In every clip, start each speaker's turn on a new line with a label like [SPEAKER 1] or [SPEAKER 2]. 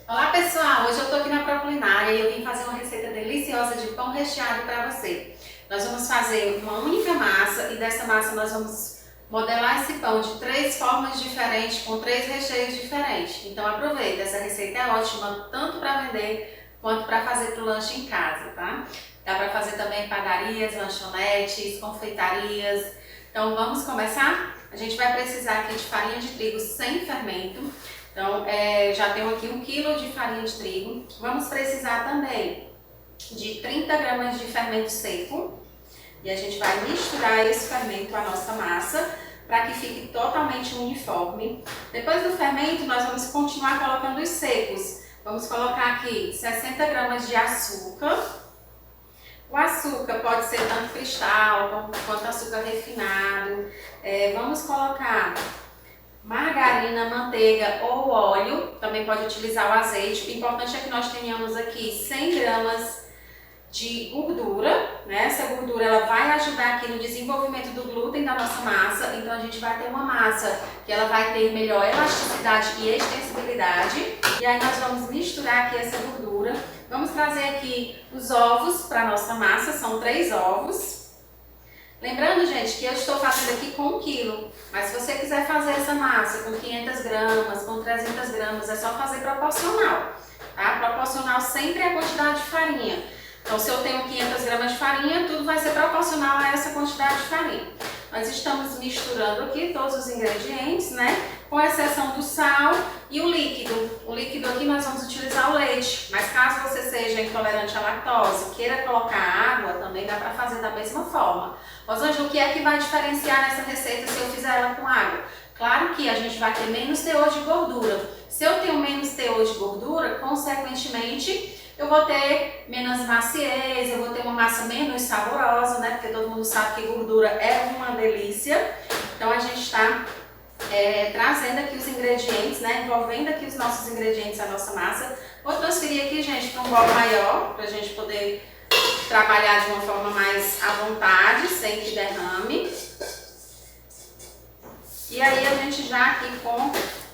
[SPEAKER 1] Olá pessoal, hoje eu tô aqui na Proculinária e eu vim fazer uma receita deliciosa de pão recheado para você. Nós vamos fazer uma única massa e dessa massa nós vamos modelar esse pão de 3 formas diferentes, com 3 recheios diferentes. Então aproveita, essa receita é ótima tanto para vender quanto para fazer para o lanche em casa, tá? Dá para fazer também em padarias, lanchonetes, confeitarias. Então vamos começar? A gente vai precisar aqui de farinha de trigo sem fermento. Então, já tenho aqui 1 kg de farinha de trigo. Vamos precisar também de 30 gramas de fermento seco. E a gente vai misturar esse fermento com a nossa massa para que fique totalmente uniforme. Depois do fermento, nós vamos continuar colocando os secos. Vamos colocar aqui 60 gramas de açúcar. O açúcar pode ser tanto cristal quanto açúcar refinado. Vamos colocar margarina, manteiga ou óleo, também pode utilizar o azeite. O importante é que nós tenhamos aqui 100 gramas de gordura, né? Essa gordura ela vai ajudar aqui no desenvolvimento do glúten da nossa massa, então a gente vai ter uma massa que ela vai ter melhor elasticidade e extensibilidade. E aí nós vamos misturar aqui essa gordura. Vamos trazer aqui os ovos para a nossa massa, são 3 ovos. Lembrando, gente, que eu estou fazendo aqui com 1 kg, mas se você quiser fazer essa massa com 500 gramas, com 300 gramas, é só fazer proporcional, tá? Proporcional sempre é a quantidade de farinha. Então, se eu tenho 500 gramas de farinha, tudo vai ser proporcional a essa quantidade de farinha. Nós estamos misturando aqui todos os ingredientes, né? Com exceção do sal e o líquido. O líquido aqui nós vamos utilizar o leite, mas caso você seja intolerante à lactose, queira colocar água, também dá para fazer da mesma forma. Rosângela, o que é que vai diferenciar nessa receita se eu fizer ela com água? Claro que a gente vai ter menos teor de gordura. Se eu tenho menos teor de gordura, consequentemente, eu vou ter menos maciez, eu vou ter uma massa menos saborosa, né? Porque todo mundo sabe que gordura é uma delícia. Então a gente está trazendo aqui os ingredientes, né? Envolvendo aqui os nossos ingredientes, a nossa massa. Vou transferir aqui, gente, para um bowl maior, para a gente poder trabalhar de uma forma mais à vontade, sem que derrame. E aí a gente já aqui com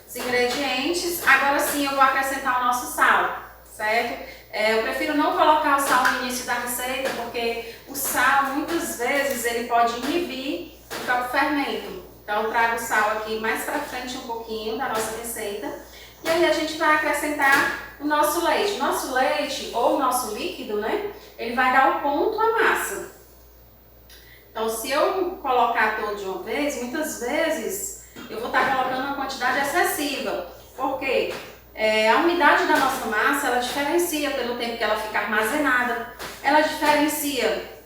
[SPEAKER 1] os ingredientes, agora sim eu vou acrescentar o nosso sal, certo? Eu prefiro não colocar o sal no início da receita, porque o sal muitas vezes ele pode inibir o próprio fermento. Então eu trago o sal aqui mais pra frente um pouquinho da nossa receita. E aí a gente vai acrescentar o nosso leite. Nosso leite ou o nosso líquido, né? Ele vai dar o ponto à massa. Então se eu colocar todo de uma vez, muitas vezes eu vou estar colocando uma quantidade excessiva. Por quê? A umidade da nossa massa, ela diferencia pelo tempo que ela fica armazenada. Ela diferencia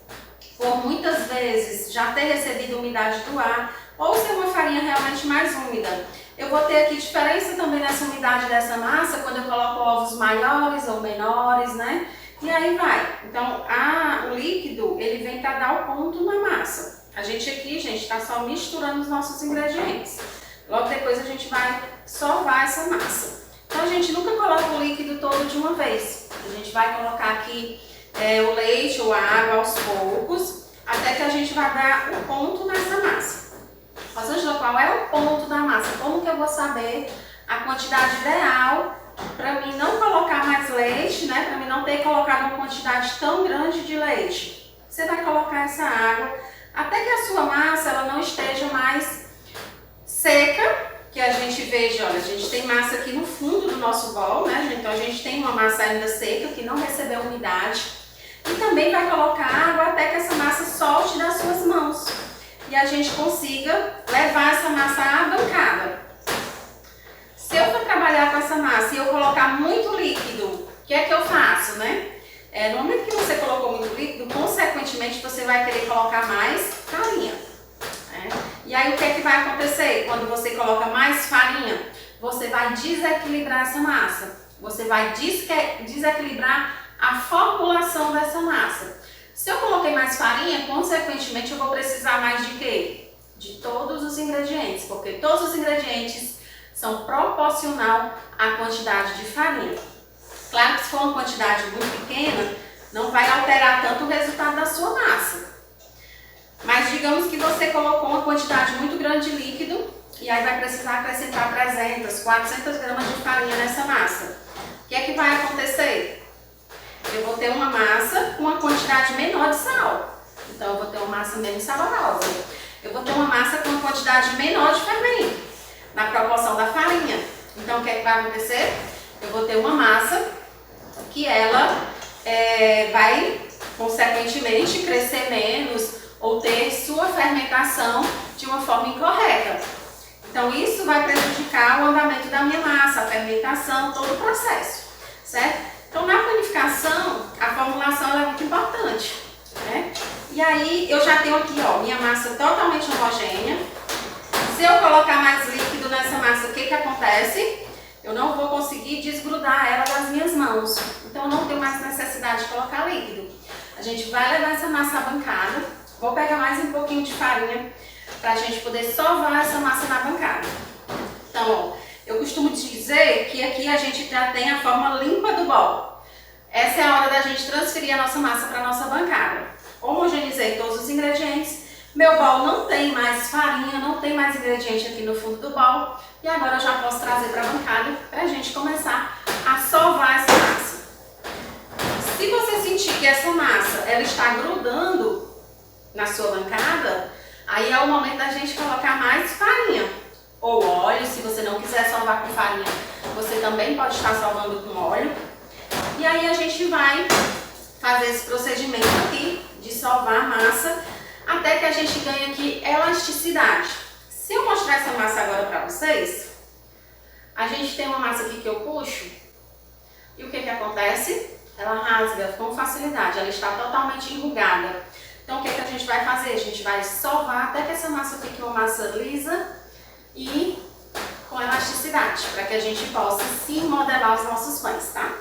[SPEAKER 1] por muitas vezes já ter recebido umidade do ar ou ser uma farinha realmente mais úmida. Eu vou ter aqui diferença também nessa umidade dessa massa quando eu coloco ovos maiores ou menores, né? E aí vai. Então, o líquido, ele vem para dar o ponto na massa. A gente aqui, gente, está só misturando os nossos ingredientes. Logo depois a gente vai sovar essa massa. Então, a gente nunca coloca o líquido todo de uma vez. A gente vai colocar aqui o leite ou a água aos poucos, até que a gente vai dar o ponto nessa massa. Rosângela, qual é o ponto da massa? Como que eu vou saber a quantidade ideal para mim não colocar mais leite, né? Para mim não ter colocado uma quantidade tão grande de leite. Você vai colocar essa água até que a sua massa ela não esteja mais seca, que a gente veja, olha, a gente tem massa aqui no fundo do nosso bowl, né? Então a gente tem uma massa ainda seca que não recebeu umidade. E também vai colocar água até que essa massa solte das suas mãos e a gente consiga levar essa massa à bancada. Se eu for trabalhar com essa massa e eu colocar muito líquido, o que é que eu faço, né? No momento que você colocou muito líquido, consequentemente você vai querer colocar mais farinha. E aí o que é que vai acontecer? Quando você coloca mais farinha, você vai desequilibrar essa massa. Você vai desequilibrar a formulação dessa massa. Se eu coloquei mais farinha, consequentemente eu vou precisar mais de quê? De todos os ingredientes, porque todos os ingredientes são proporcional à quantidade de farinha. Claro que se for uma quantidade muito pequena, não vai alterar tanto o resultado da sua massa. Mas digamos que você colocou uma quantidade muito grande de líquido e aí vai precisar acrescentar 300, 400 gramas de farinha nessa massa. O que é quantidade menor de sal. Então, eu vou ter uma massa menos saborosa. Eu vou ter uma massa com uma quantidade menor de fermento, na proporção da farinha. Então, o que é que vai acontecer? Eu vou ter uma massa que ela vai, consequentemente, crescer menos ou ter sua fermentação de uma forma incorreta. Então, isso vai prejudicar o andamento da minha massa, a fermentação, todo o processo, certo? Então, na panificação, a formulação ela é muito importante, né? E aí, eu já tenho aqui, ó, minha massa totalmente homogênea. Se eu colocar mais líquido nessa massa, o que que acontece? Eu não vou conseguir desgrudar ela das minhas mãos. Então, eu não tenho mais necessidade de colocar líquido. A gente vai levar essa massa à bancada. Vou pegar mais um pouquinho de farinha para a gente poder sovar essa massa na bancada. Então, ó, eu costumo dizer que aqui a gente já tem a forma limpa do bol. Essa é a hora da gente transferir a nossa massa para a nossa bancada. Homogeneizei todos os ingredientes. Meu bol não tem mais farinha, não tem mais ingrediente aqui no fundo do bol. E agora eu já posso trazer para a bancada para a gente começar a sovar essa massa. Se você sentir que essa massa ela está grudando na sua bancada, aí é o momento da gente colocar mais farinha ou óleo. Se você não quiser salvar com farinha, você também pode estar salvando com óleo. E aí a gente vai fazer esse procedimento aqui de sovar a massa até que a gente ganhe aqui elasticidade. Se eu mostrar essa massa agora para vocês, a gente tem uma massa aqui que eu puxo e o que que acontece? Ela rasga com facilidade, ela está totalmente enrugada. Então, o que que a gente vai fazer? A gente vai sovar até que essa massa fique uma massa lisa e com elasticidade, para que a gente possa sim modelar os nossos pães, tá?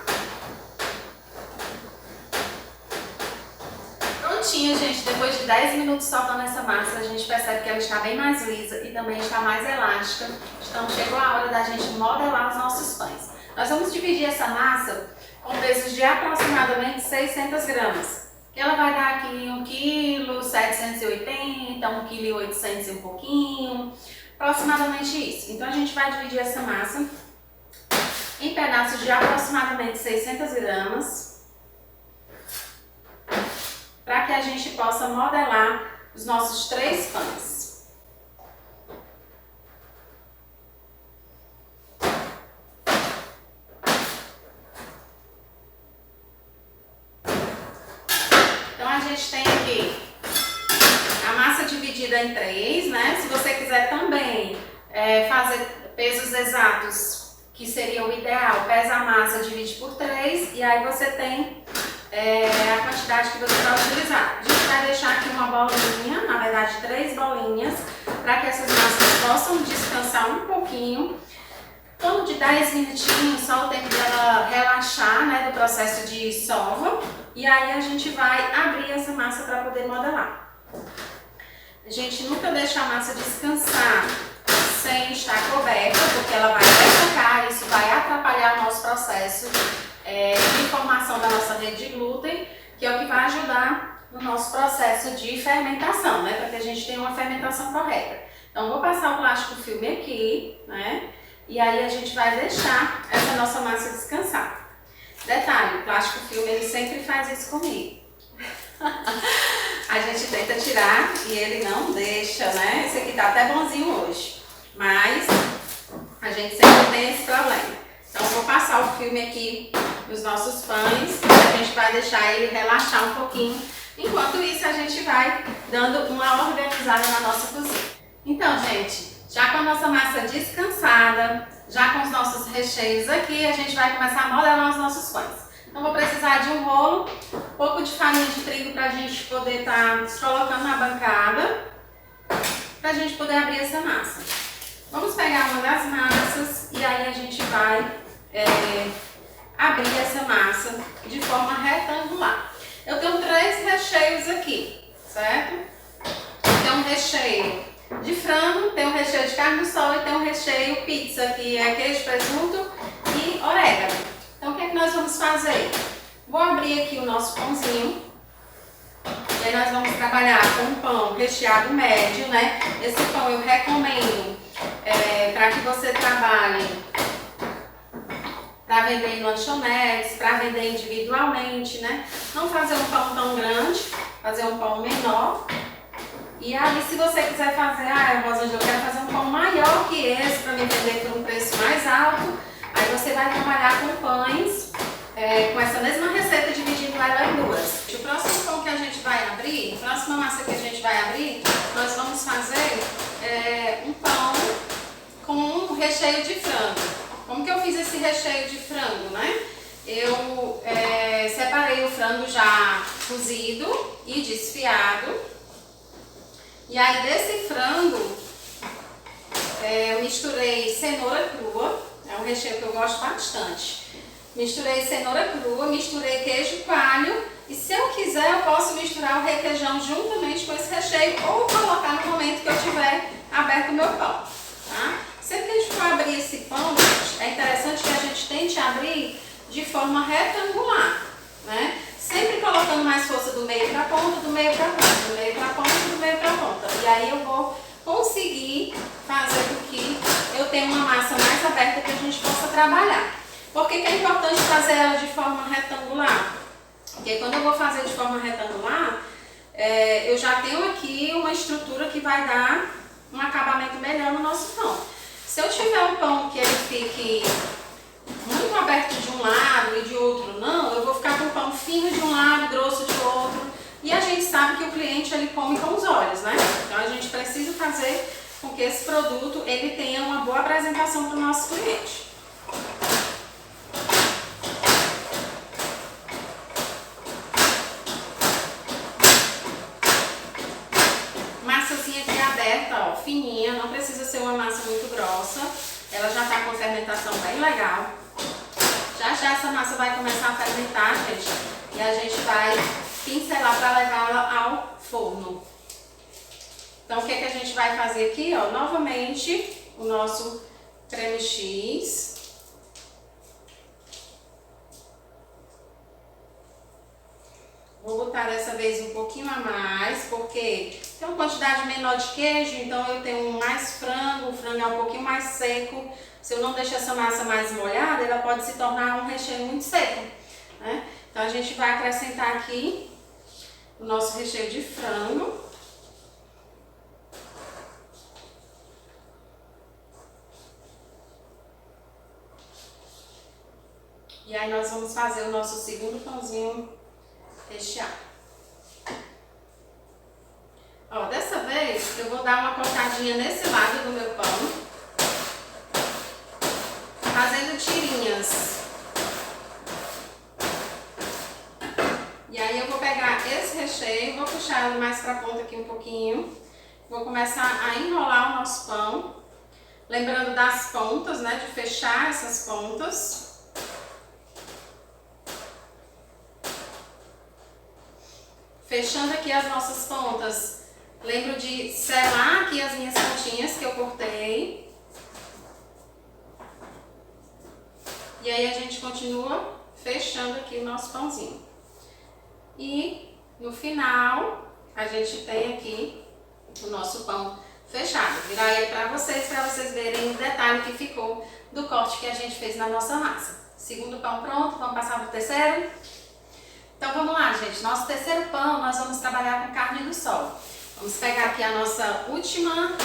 [SPEAKER 1] Prontinha, gente. Depois de 10 minutos soltando essa massa, a gente percebe que ela está bem mais lisa e também está mais elástica. Então, chegou a hora da gente modelar os nossos pães. Nós vamos dividir essa massa com pesos de aproximadamente 600 gramas. Ela vai dar aqui 1,780 kg, 1,8 kg e um pouquinho, aproximadamente isso. Então, a gente vai dividir essa massa em pedaços de aproximadamente 600 gramas, para que a gente possa modelar os nossos 3 pães. Então a gente tem aqui a massa dividida em 3, né? Se você quiser também fazer pesos exatos, que seria o ideal, pesa a massa, divide por 3 e aí você tem a quantidade que você vai utilizar. A gente vai deixar aqui uma bolinha, na verdade 3 bolinhas, para que essas massas possam descansar um pouquinho. Em torno de 10 minutinhos, só o tempo dela relaxar, né, do processo de sova. E aí a gente vai abrir essa massa para poder modelar. A gente nunca deixa a massa descansar sem estar coberta, porque ela vai ressecar, isso vai atrapalhar o nosso processo de formação da nossa rede de glúten, que é o que vai ajudar no nosso processo de fermentação, né? Para que a gente tenha uma fermentação correta. Então, vou passar o plástico filme aqui, né? E aí a gente vai deixar essa nossa massa descansar. Detalhe, o plástico filme ele sempre faz isso comigo. A gente tenta tirar e ele não deixa, né? Esse aqui tá até bonzinho hoje, mas a gente sempre tem esse problema. Então, eu vou passar o filme aqui nos nossos pães, a gente vai deixar ele relaxar um pouquinho. Enquanto isso, a gente vai dando uma organizada na nossa cozinha. Então, gente, já com a nossa massa descansada, já com os nossos recheios aqui, a gente vai começar a modelar os nossos pães. Então, vou precisar de um rolo, um pouco de farinha de trigo para a gente poder estar colocando na bancada, para a gente poder abrir essa massa. Vamos pegar uma das massas e aí a gente vai abrir essa massa de forma retangular. Eu tenho 3 recheios aqui, certo? Tem um recheio de frango, tem um recheio de carne do sol e tem um recheio pizza, que é queijo, presunto e orégano. Então, o que é que nós vamos fazer? Vou abrir aqui o nosso pãozinho. E aí nós vamos trabalhar com um pão recheado médio, né? Esse pão eu recomendo para que você trabalhe para vender em lanchonetes, para vender individualmente, né? Não fazer um pão tão grande, fazer um pão menor. E aí, se você quiser fazer, Rosângela, eu quero fazer um pão maior que esse para me vender por um preço mais alto, aí você vai trabalhar com pães com essa mesma receita, dividindo ela em duas. O próximo pão que a gente vai abrir, a próxima massa que a gente vai abrir, nós vamos fazer um pão com recheio de frango. Como que eu fiz esse recheio de frango, né? Eu separei o frango já cozido e desfiado. E aí desse frango, eu misturei cenoura crua, é um recheio que eu gosto bastante. Misturei cenoura crua, misturei queijo coalho e se eu quiser eu posso misturar o requeijão juntamente com esse recheio ou colocar no momento que eu tiver aberto o meu pão, tá? Sempre que a gente for abrir esse pão, gente, é interessante que a gente tente abrir de forma retangular, né? Sempre colocando mais força do meio para a ponta, do meio para a ponta, do meio para a ponta, do meio para a ponta. E aí eu vou conseguir fazer com que eu tenha uma massa mais aberta que a gente possa trabalhar. Por que é importante fazer ela de forma retangular? Porque quando eu vou fazer de forma retangular, eu já tenho aqui uma estrutura que vai dar um acabamento melhor no nosso pão. Se eu tiver um pão que ele fique muito aberto de um lado e de outro não, eu vou ficar com o pão fino de um lado, grosso de outro. E a gente sabe que o cliente ele come com os olhos, né? Então a gente precisa fazer com que esse produto ele tenha uma boa apresentação para o nosso cliente. Massazinha aqui aberta, ó, fininha, não precisa ser uma massa muito grossa. Ela já está com fermentação bem legal. Já essa massa vai começar a fermentar, gente, e a gente vai pincelar para levá-la ao forno. Então, o que a gente vai fazer aqui, ó, novamente, o nosso creme X. Vou botar dessa vez um pouquinho a mais, porque tem uma quantidade menor de queijo, então eu tenho mais frango, o frango é um pouquinho mais seco. Se eu não deixar essa massa mais molhada, ela pode se tornar um recheio muito seco, né? Então a gente vai acrescentar aqui o nosso recheio de frango. E aí nós vamos fazer o nosso segundo pãozinho recheado. Ó, dessa vez eu vou dar uma cortadinha nesse lado do meu pão, fazendo tirinhas. E aí eu vou pegar esse recheio, vou puxar ele mais para a ponta aqui um pouquinho. Vou começar a enrolar o nosso pão, lembrando das pontas, né, de fechar essas pontas. Fechando aqui as nossas pontas, lembro de selar aqui as minhas pontinhas que eu cortei. E aí a gente continua fechando aqui o nosso pãozinho. E no final, a gente tem aqui o nosso pão fechado. Virar ele para vocês verem o detalhe que ficou do corte que a gente fez na nossa massa. Segundo pão pronto, vamos passar para o terceiro? Então vamos lá, gente. Nosso terceiro pão, nós vamos trabalhar com carne do sol. Vamos pegar aqui a nossa última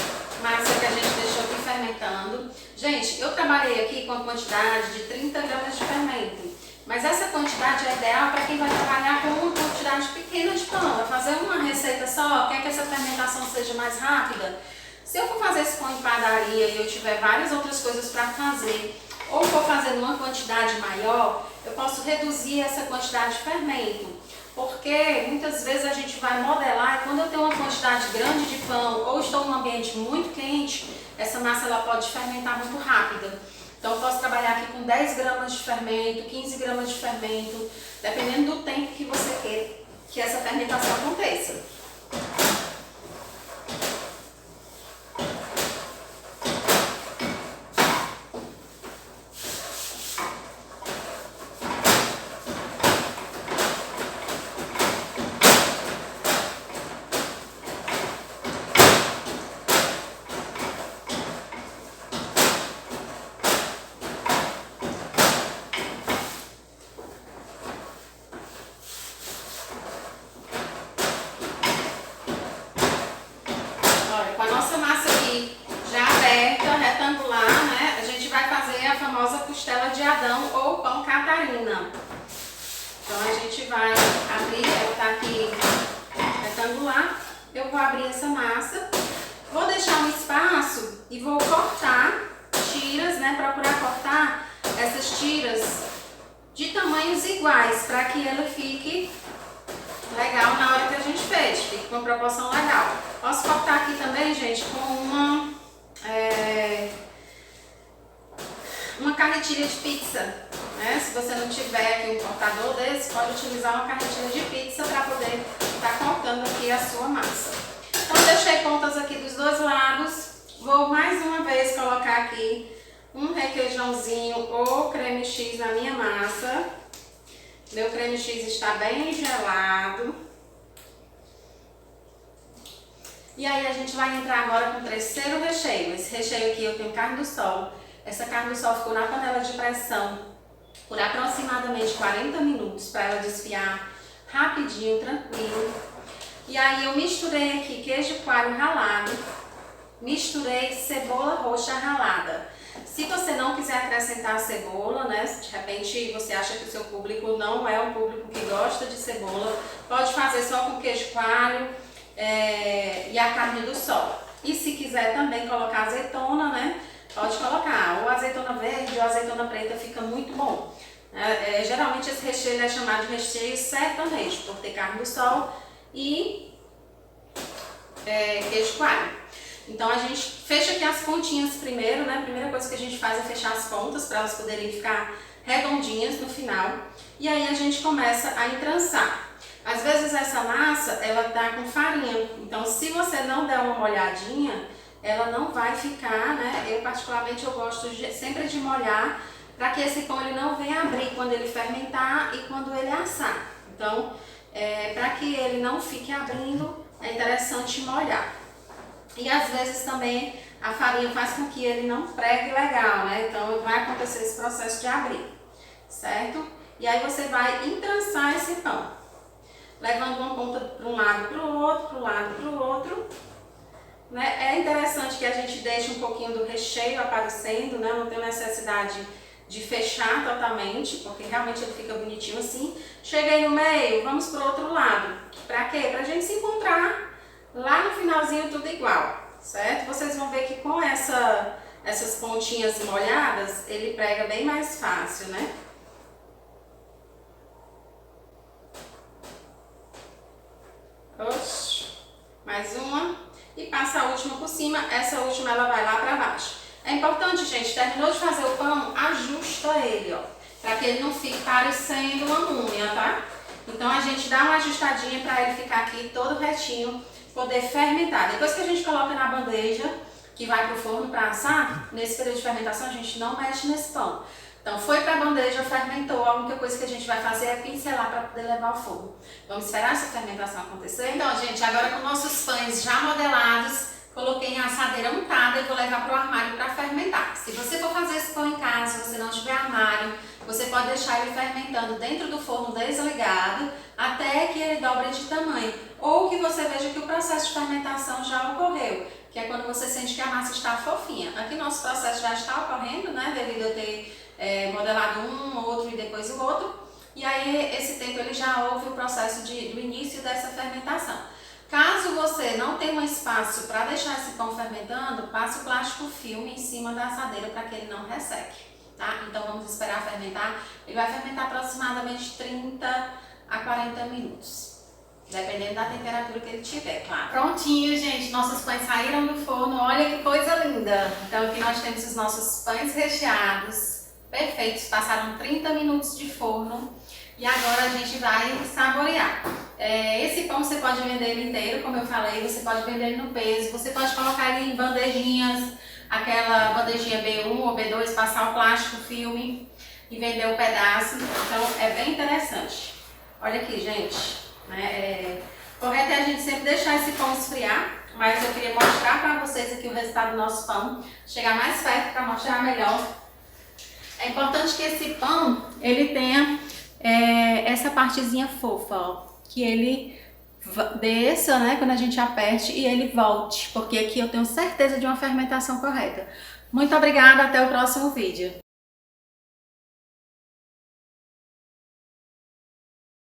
[SPEAKER 1] massa que a gente deixou aqui fermentando. Gente, eu trabalhei aqui com a quantidade de 30 gramas de fermento. Mas essa quantidade é ideal para quem vai trabalhar com uma quantidade pequena de pão. Vai fazer uma receita só, quer que essa fermentação seja mais rápida. Se eu for fazer esse pão em padaria e eu tiver várias outras coisas para fazer, ou for fazer numa quantidade maior, eu posso reduzir essa quantidade de fermento. Porque muitas vezes a gente vai modelar e quando eu tenho uma quantidade grande de pão ou estou num ambiente muito quente, essa massa ela pode fermentar muito rápida. Então eu posso trabalhar aqui com 10 gramas de fermento, 15 gramas de fermento, dependendo do tempo que você quer que essa fermentação aconteça. farina. Então a gente vai abrir, ela tá aqui retangular. Eu vou abrir essa massa, vou deixar um espaço e vou cortar tiras, né? Procurar cortar essas tiras de tamanhos iguais, para que ela fique legal na hora que a gente fez, fique com uma proporção legal. Posso cortar aqui também, gente, com uma carretilha de pizza, né? Se você não tiver aqui um cortador desse, pode utilizar uma carretilha de pizza para poder estar cortando aqui a sua massa. Então deixei pontas aqui dos dois lados, vou mais uma vez colocar aqui um requeijãozinho ou creme X na minha massa. Meu creme X está bem gelado. E aí a gente vai entrar agora com o terceiro recheio. Esse recheio aqui eu tenho carne do sol. Essa carne do sol ficou na panela de pressão por aproximadamente 40 minutos para ela desfiar rapidinho, tranquilo. E aí eu misturei aqui queijo coalho ralado, misturei cebola roxa ralada. Se você não quiser acrescentar cebola, né, de repente você acha que o seu público não é um público que gosta de cebola, pode fazer só com queijo coalho e a carne do sol. E se quiser também colocar azeitona, né, pode colocar, ou azeitona verde ou azeitona preta, fica muito bom. Geralmente esse recheio é chamado de recheio sertanejo, por ter carne do sol e queijo coalho. Então a gente fecha aqui as pontinhas primeiro, né? A primeira coisa que a gente faz é fechar as pontas para elas poderem ficar redondinhas no final. E aí a gente começa a entrançar. Às vezes essa massa, ela tá com farinha. Então se você não der uma molhadinha, ela não vai ficar, né? Eu particularmente eu gosto sempre de molhar para que esse pão ele não venha abrir quando ele fermentar e quando ele assar. Então, para que ele não fique abrindo, é interessante molhar. E às vezes também a farinha faz com que ele não pregue legal, né? Então vai acontecer esse processo de abrir, certo? E aí você vai entrançar esse pão, levando uma ponta para um lado, para o outro, para um lado, para o outro. Né? É interessante que a gente deixe um pouquinho do recheio aparecendo, né? Não tem necessidade de fechar totalmente, porque realmente ele fica bonitinho assim. Cheguei no meio, vamos para o outro lado. Para quê? Para a gente se encontrar lá no finalzinho tudo igual, certo? Vocês vão ver que com essas pontinhas molhadas, ele prega bem mais fácil, né? Oxi. Mais uma. E passa a última por cima, essa última ela vai lá pra baixo. É importante, gente, terminou de fazer o pão, ajusta ele, ó, pra que ele não fique parecendo uma múmia, tá? Então a gente dá uma ajustadinha pra ele ficar aqui todo retinho, poder fermentar. Depois que a gente coloca na bandeja, que vai pro forno pra assar, nesse período de fermentação a gente não mexe nesse pão. Então foi pra bandeja, fermentou, a única coisa que a gente vai fazer é pincelar para poder levar ao forno. Vamos esperar essa fermentação acontecer? Então, gente, agora com nossos pães já modelados, coloquei em assadeira untada e vou levar para o armário para fermentar. Se você for fazer esse pão em casa, se você não tiver armário, você pode deixar ele fermentando dentro do forno desligado até que ele dobre de tamanho. Ou que você veja que o processo de fermentação já ocorreu, que é quando você sente que a massa está fofinha. Aqui nosso processo já está ocorrendo, né, devido a eu ter modelado um, outro e depois o outro. E aí esse tempo ele já houve o processo do início dessa fermentação. Caso você não tenha um espaço para deixar esse pão fermentando, passe o plástico filme em cima da assadeira para que ele não resseque, tá? Então vamos esperar fermentar. Ele vai fermentar aproximadamente 30 a 40 minutos, dependendo da temperatura que ele tiver, claro. Prontinho, gente, nossos pães saíram do forno, olha que coisa linda! Então aqui nós temos os nossos pães recheados, perfeitos, passaram 30 minutos de forno. E agora a gente vai saborear. Esse pão você pode vender ele inteiro, como eu falei, você pode vender ele no peso, você pode colocar ele em bandejinhas, aquela bandejinha B1 ou B2, passar o plástico filme e vender o pedaço. Então é bem interessante. Olha aqui, gente. Correto é a gente sempre deixar esse pão esfriar, mas eu queria mostrar para vocês aqui o resultado do nosso pão, chegar mais perto para mostrar melhor. É importante que esse pão ele tenha essa partezinha fofa, ó, que ele desça, né, quando a gente aperte e ele volte, porque aqui eu tenho certeza de uma fermentação correta. Muito obrigada, até o próximo vídeo.